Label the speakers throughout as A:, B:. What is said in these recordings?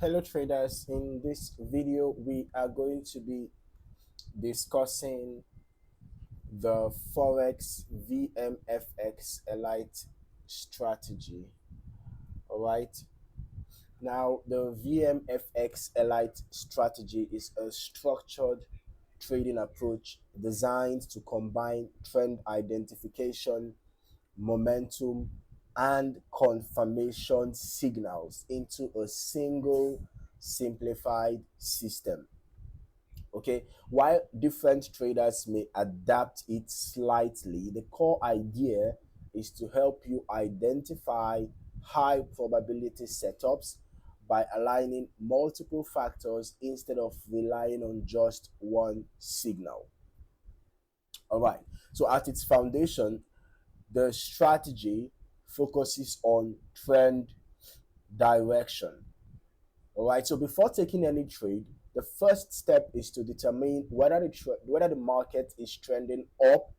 A: Hello traders, in this video we are going to be discussing the Forex VMFX Elite Strategy. Alright, now the VMFX Elite Strategy is a structured trading approach designed to combine trend identification, momentum, and confirmation signals into a single simplified system. Okay, while different traders may adapt it slightly, the core idea is to help you identify high probability setups by aligning multiple factors instead of relying on just one signal. All right, so at its foundation, the strategy focuses on trend direction. All right, so before taking any trade, the first step is to determine whether the market is trending up,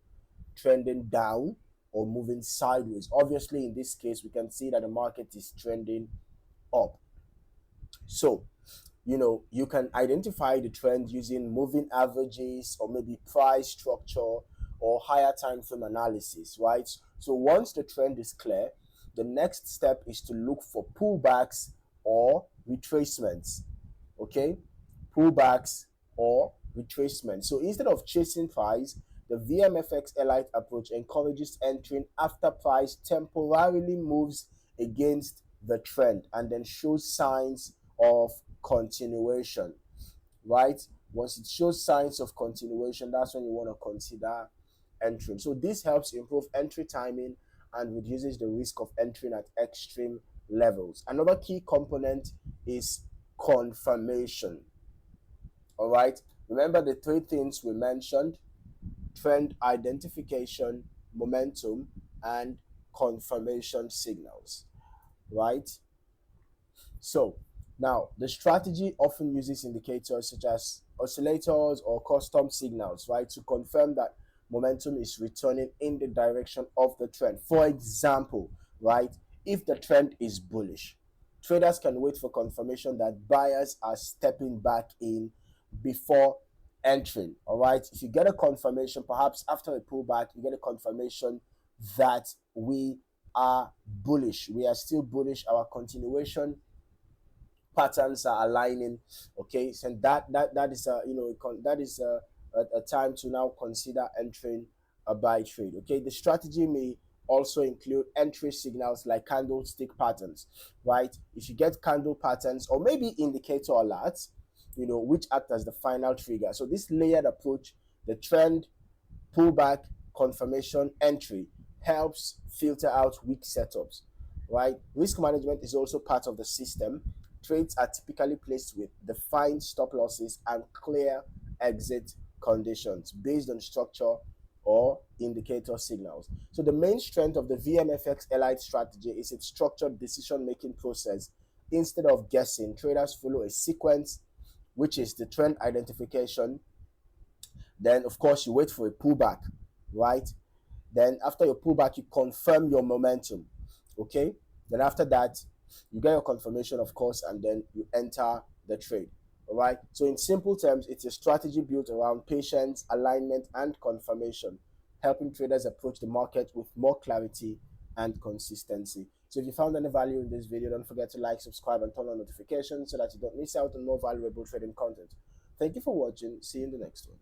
A: trending down, or moving sideways. Obviously, in this case, we can see that the market is trending up. So, you can identify the trend using moving averages or maybe price structure or higher time frame analysis, right? So once the trend is clear, the next step is to look for pullbacks or retracements. Okay, pullbacks or retracements. So instead of chasing price, the VMFX Elite approach encourages entering after price temporarily moves against the trend and then shows signs of continuation, right? Once it shows signs of continuation, that's when you want to consider entering. So this helps improve entry timing and reduces the risk of entering at extreme levels. Another key component is confirmation. All right, remember the three things we mentioned: trend identification, momentum, and confirmation signals, right? So now the strategy often uses indicators such as oscillators or custom signals, right, to confirm that momentum is returning in the direction of the trend. For example, right, if the trend is bullish, traders can wait for confirmation that buyers are stepping back in before entering. All right, if you get a confirmation, perhaps after a pullback, you get a confirmation that we are bullish, we are still bullish, our continuation patterns are aligning. Okay, so that is a time to now consider entering a buy trade. Okay, the strategy may also include entry signals like candlestick patterns, right? If you get candle patterns or maybe indicator alerts, which act as the final trigger. So this layered approach, the trend, pullback, confirmation, entry, helps filter out weak setups, right? Risk management is also part of the system. Trades are typically placed with defined stop losses and clear exit conditions based on structure or indicator signals. So the main strength of the VMFX Elite strategy is its structured decision-making process. Instead of guessing, traders follow a sequence, which is the trend identification. Then, of course, you wait for a pullback, right? Then after your pullback, you confirm your momentum, okay? Then after that, you get your confirmation, of course, and then you enter the trade. All right, so in simple terms, it's a strategy built around patience, alignment, and confirmation, helping traders approach the market with more clarity and consistency. So if you found any value in this video, don't forget to like, subscribe, and turn on notifications so that you don't miss out on more valuable trading content. Thank you for watching. See you in the next one.